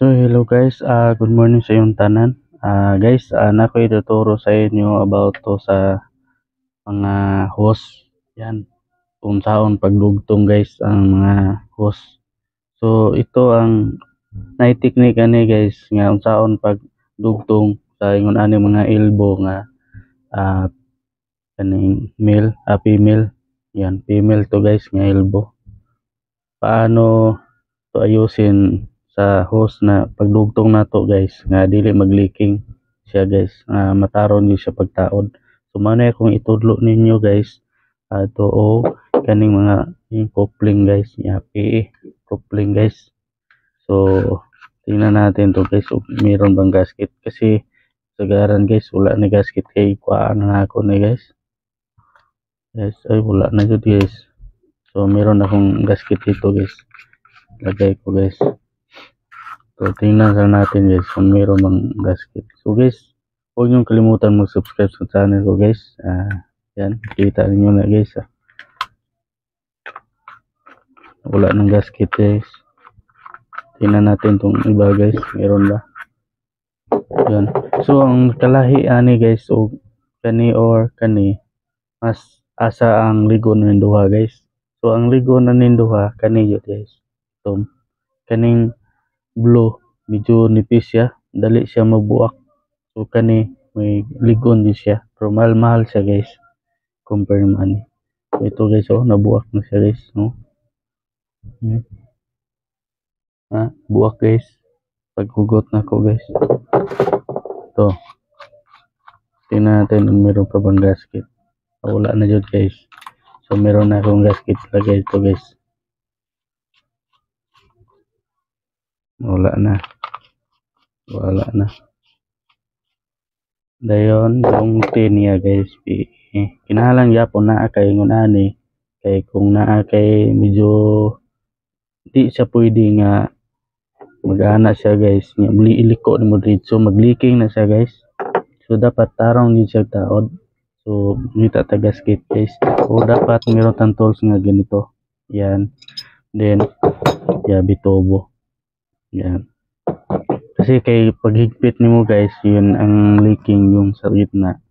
So hello guys, good morning sa iyong tanan. Guys, nako ituturo sa inyo about to sa mga host. Yan, kung saan pagdugtong guys ang mga host. So ito ang naiteknik ani guys nga unsaon pagdugtong sa ingon ani mga elbow nga ah, kaning male, female. Yan, female to guys nga elbow. Paano to ayusin sa host na pagdugtong nato guys nga dili mag-leaking siya guys, mataron gyud siya pagtaod. So mao na akong itudlo ninyo guys ato o kaning mga coupling guys, PE coupling guys. So tingnan natin to guys kung meron bang gasket kasi sagaran guys wala na gasket kay kuhaan na ako ni guys. Yes, ay wala na jud guys. So meron akong gasket dito guys. Lagay ko guys. So tingnan natin guys kung meron bang gasket. So guys, huwag niyong kalimutan mag-subscribe sa channel ko guys. Yan, kita niyo na guys. Wala nang gasket guys. Tingnan natin tong iba guys, meron ba? Yan. So ang kalahi ani guys o kani or kani mas asa ang ligo ng duha guys. So ang ligo na nin duha kani yun guys. So kaning blue medyo nipis siya, dali siya mabuak. So kani may ligon din siya, pero mahal siya guys compare man. So ito guys, nabuak na siya guys, no? Buak guys paghugot na ko guys. Ito tingnan natin kung meron pa bang gasket. Wala na yun guys. So meron na akong gasket lagay ito guys. Wala na dayon yung niya guys, kinahanglan yapon naa kay ingon ani kay kung naa kay medyo di siya pwede nga mag-ana siya guys nga muli iliko nimo dito, mag-leaking na siya guys. So dapat tarong yun siya taod. So kita ta gasket guys, o dapat meron tang tools nga ganito. Yan, then bitobo. Yan, kasi kay paghigpit nimo guys, yun ang leaking yung sa gitna.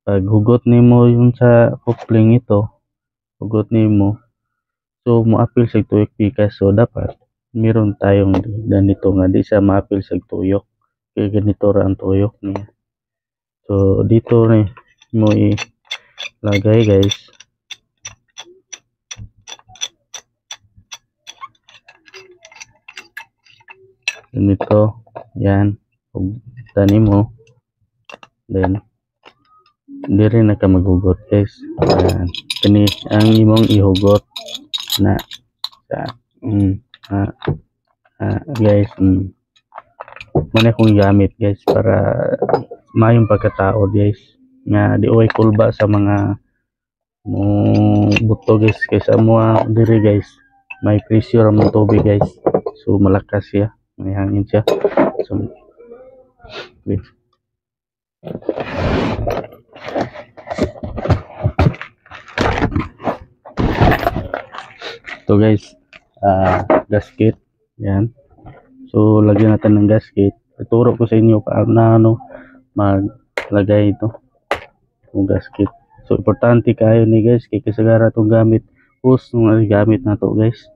Pag hugot nimo yung sa coupling ito, hugot nimo, so mo-apil sa tuyok pikas. So dapat meron tayong ganito nga di sa ma-apil sa tuyok, kaya ganito ra ang tuyok niya. So dito rin mo ilagay guys. Ganito, yan, tanim mo, then hindi rin na ka maghugot guys. Yan, kani ang imong ihugot na guys, muna kong gamit guys para mayong pagkatao guys nga di oy kulba sa mga mo buto guys, kaysa mo diri guys may pressure ang tubig guys. So malakas siya, may hangin siya. So wait. Ito guys, gasket. Yan. So lagyan natin ng gasket. Ituro ko sa inyo paano maglagay ito ng gasket. So importante kayo ni guys kay kasagara itong gamit hose nung gamit na to guys.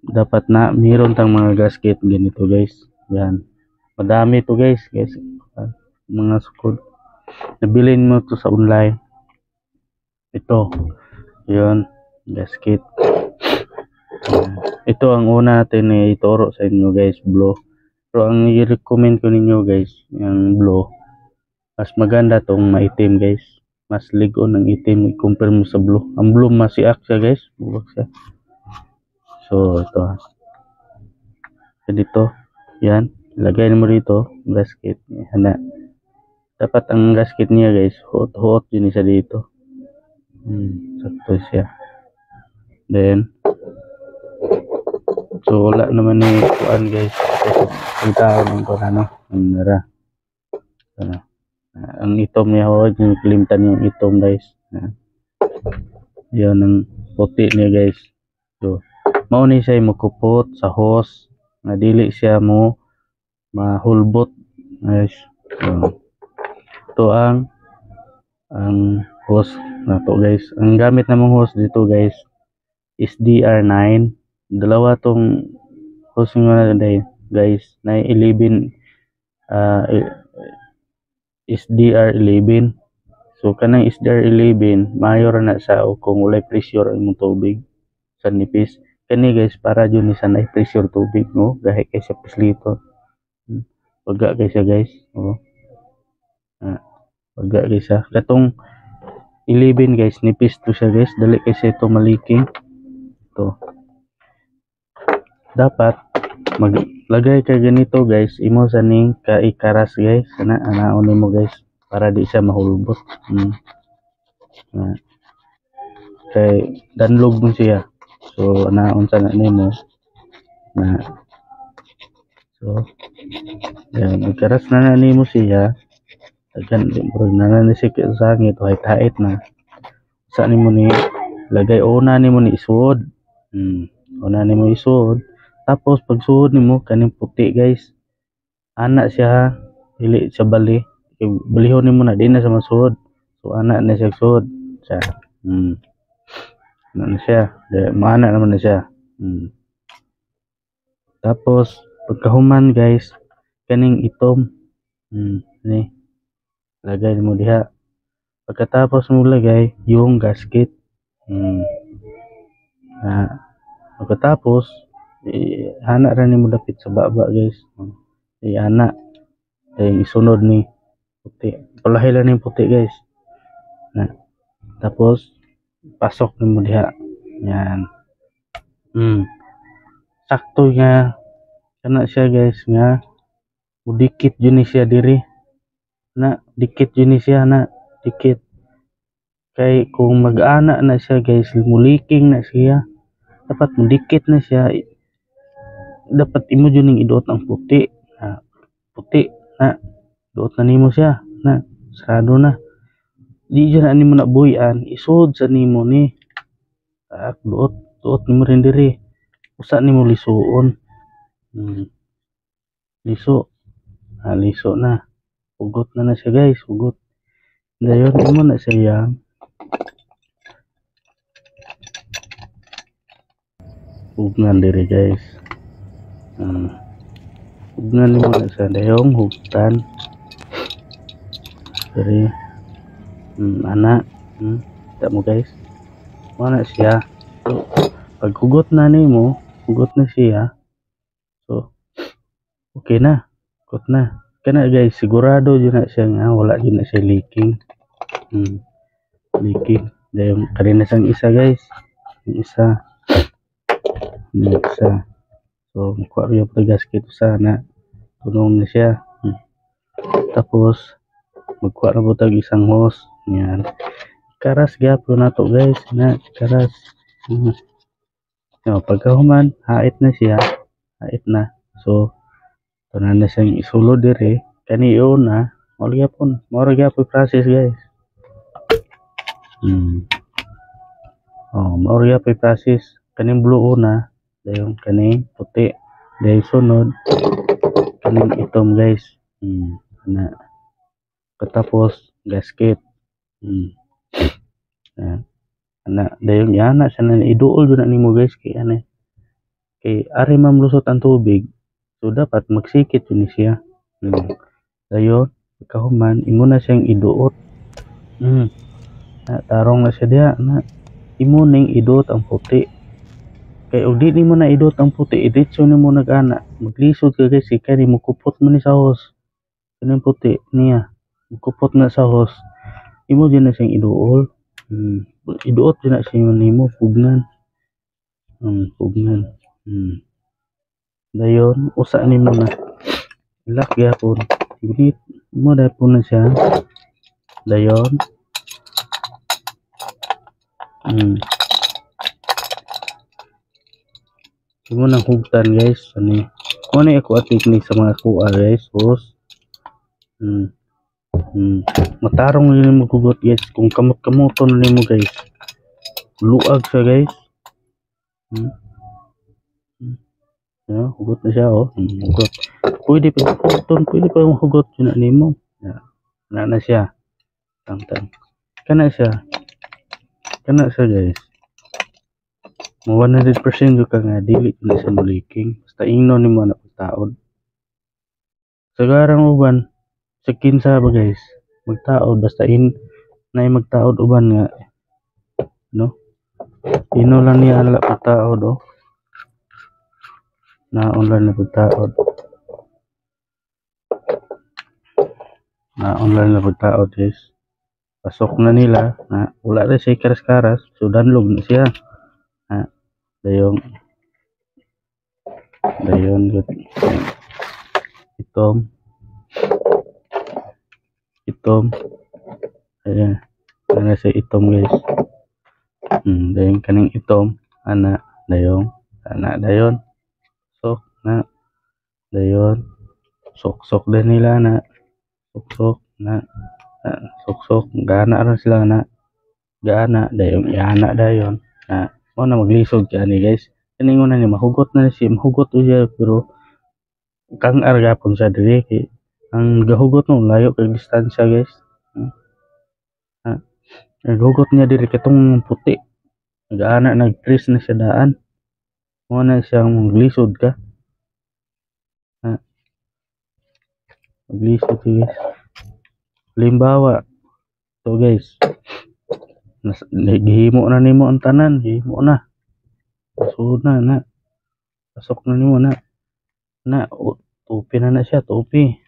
Dapat na meron tang mga gasket ganito guys. Yan, madami to guys mga sukod. Nabilin mo to sa online. Ito yun, gasket. Ito ang una natin ituro sa inyo guys, blue. Pero ang i-recommend ko ninyo guys, yung blue, mas maganda tong maitim guys. Mas ligo ng itim compare mo sa blue. Ang blue masiak siya guys, buwag siya. So ito dito, yan, ilagay mo dito gasket. Hana, dapat ang gasket niya guys hot yun isa dito. Sakto siya. Then so wala naman ni kuan guys, ang tao ng ano nara ang itom niya yung klimtan yung itom guys. Yan ang puti niya guys. So mao ni siya makupot sa hose nga dili siya mo mahulbot guys. Ito ang hose nato guys. Ang gamit namong hose dito guys is DR9. Dalawa tong hose nga guys na 11 is DR11. So kanang is DR11 mayor na sa kung walay pressure ang tubig sa nipis. Kani guys para jud ni sanay pressure tubig no gahi kay sa pislito. Pagka kay siya guys. Pagka kay siya. Katong 11 guys nipis to siya guys, dali kay siya ito maliking. Ito. Dapat maglagay ka ganito guys, imo sa ning kaikaras guys, anaon nimo guys para di siya mahulbot. Kay danlog mo siya. So anaon sa nimo na so yan, ikaras na nimo siya. Agad bro nananisik sa sangit o hait na. Sa nimo ni lagay una nimo ni isuod. Una nimo isuod. Tapos pag suod nimo kaning puti guys. Ana siya dili sa bali. Balihon nimo na di na sa masuod. So ana na siya suod. Sa ano na siya. Maana naman na siya. Tapos pagkahuman guys kaning itom. Ni lagay mo diha. Pagkatapos mo lagay yung gasket. Pagkatapos ana ra nimo dapit sa baba guys. Ana ay isunod ni puti. Palahi lang ni puti guys. Tapos pasok nimo diha. Yan. Sakto nga kana siya guys nga mudikit yun ni siya diri. Dikit yun ni siya dikit. Kay kung mag-ana na siya guys, muliking na siya. Dapat mudikit na siya. Dapat imo yun ning iduot ang puti. Puti na duot na nimo siya. Sarado na. Di dyan na nimo na buyan. Isod sa nimo ni. Duot nimo rin diri. Usa nimo lisuon. Liso. Liso na. Ugot na siya guys. Ugot. Dayon imo na siya hugnan diri guys. Hugnan nimo na siya. Dayong hugtan. Diri. Ana. Kita mo guys. Mana siya. So, pag hugot na nimo, hugot na siya. So, okay na. Hugot na. Kana guys, sigurado yun na siya nga. Wala yun na siya leaking. Leaking. Dahil kanina sang isa guys. Yung isa. So, makuha rin yung gasket sana. Tunong na siya. Tapos, magkuha na po tag isang hose. Yan. Karas gyapon nato guys. Karas. Pagkahuman, hait na siya. Hait na. So, tanan na siyang isulod diri. Kaniyo na. Mao gyapon process guys. Mao gyapon process. Kaning blue una, dayon kaning puti. Dayon sunod kaning itom guys. Katapos gasket. Dayon yana sa iduol jud na nimo guys kay ari mamlusot ang tubig. So dapat magsikit yun siya. Dayon kahuman imo na siyang iduot. Tarong na siya diha na imo ning iduot ang puti. Kay og di nimo na iduot ang puti, iditso nimo nag-ana. Maglisod ka guys kay nimo kupot man ni sa hose. Kaning puti niya. Kupot na sa hose. Imo din na siyang iduol. Iduot din na siya nimo pugnan. Pugnan. Dayon usa nimo na ilak gyapon. Ginit mo na po na siya. Dayon imo nang hugtan guys. Kung ano ako technique sa mga kuha guys. Hose. Matarong yun mo gugot guys. Kung kamot-kamoton na mo guys, luag siya guys. Hugot na siya oh. Hugot. Pwede pa hugoton, pwede pa yung hugot yun na nimo. Na siya. Tang. Kana siya. Kana siya guys. Mo 100% yung ka nga dili na siya leaking. Basta ingno nimo na pagtaod. Sagarang uban sa kinsa ba guys. Magtaod basta na magtaod uban nga no. Ino lang niya ala pagtaod oh. Naon lang na pagtaod. Naon lang na pagtaod guys. Pasok na nila na wala rin siya karas-karas. So danlog na siya. Dayon itom ayan ana sa itom guys. Dayon kaning itom ana dayon sok na dayon sok din nila na sok gana ra sila na gana dayon iana dayon na mo na maglisod ka ni guys. Kaningon na ni mahugot na siya mahugot siya pero kang argapon sa diri kay ang gahugot mo layo kay distansya guys. Naghugot niya diri katong puti. Nag-ana nag-trace na siya daan. Mo na siyang maglisod ka. Maglisod guys. Halimbawa, so guys, gihimo na nimo ang tanan, gihimo na. Pasud na. Pasok na nimo na. Tupi na siya, tupi.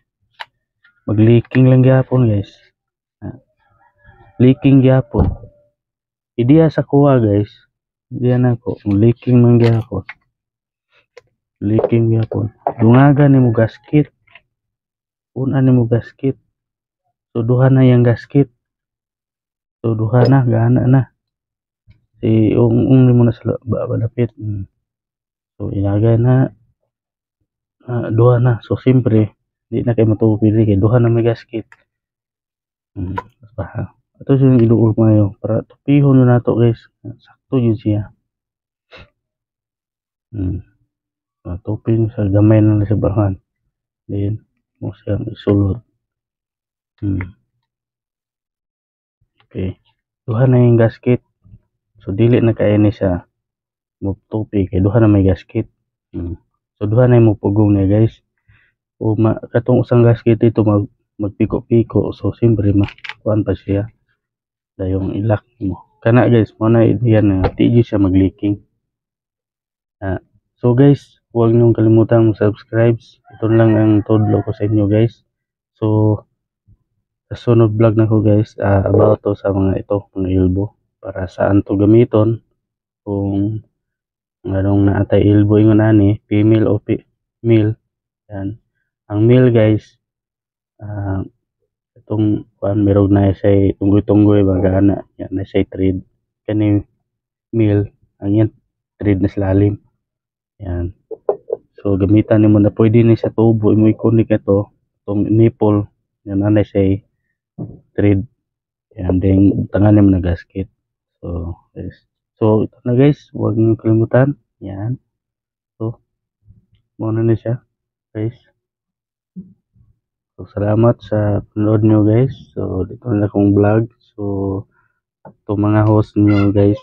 Mag-leaking lang gyapon guys. Leaking gyapon. Ideya sa kuha guys. Ideya na ko, leaking man gyapon. Leaking gyapon. Dungaga nimo gasket. Una nimo gasket. Suduhan na yung gasket. Suduhan na, gana na. Si nimo na sa balapit. So ilagay na duha na. So siyempre di na kay matupili kay duha na may gasket. Ito yung iduol ko ngayon para tupihon na nato guys. Sakto yun siya. Tupin sa gamay na sa bahan. Then mo siyang isulod. Okay. Duha na yung gasket. So dili na kaya ni siya magtupi kay duha na may gasket. So duha na yung pugong niya guys. O katong usang gasket ito magpiko-piko. So siyempre kuan pa siya. Dayong ilak mo. Kana guys, mo na yan na di siya mag-leaking. So guys, huwag niyong kalimutan mag-subscribe. Ito lang ang tudlo ko sa inyo guys. So sa sunod vlog na ko guys, about to sa mga elbow. Para saan to gamiton. Kung anong naatay elbow ingon ani, female o male. Yan. Ang male guys, itong merog na siya tunggoy-tunggoy bagana yan na siya thread kani male ang yan thread na silalim yan. So gamitan nimo na pwede ni sa tubo imo i-connect ito itong nipple yan na siya thread yan then tangan nimo na gasket. So guys, so ito na guys, huwag niyo kalimutan yan. So muna na siya guys. So, salamat sa panood nyo guys. So, dito na akong vlog. So, ito mga host nyo guys.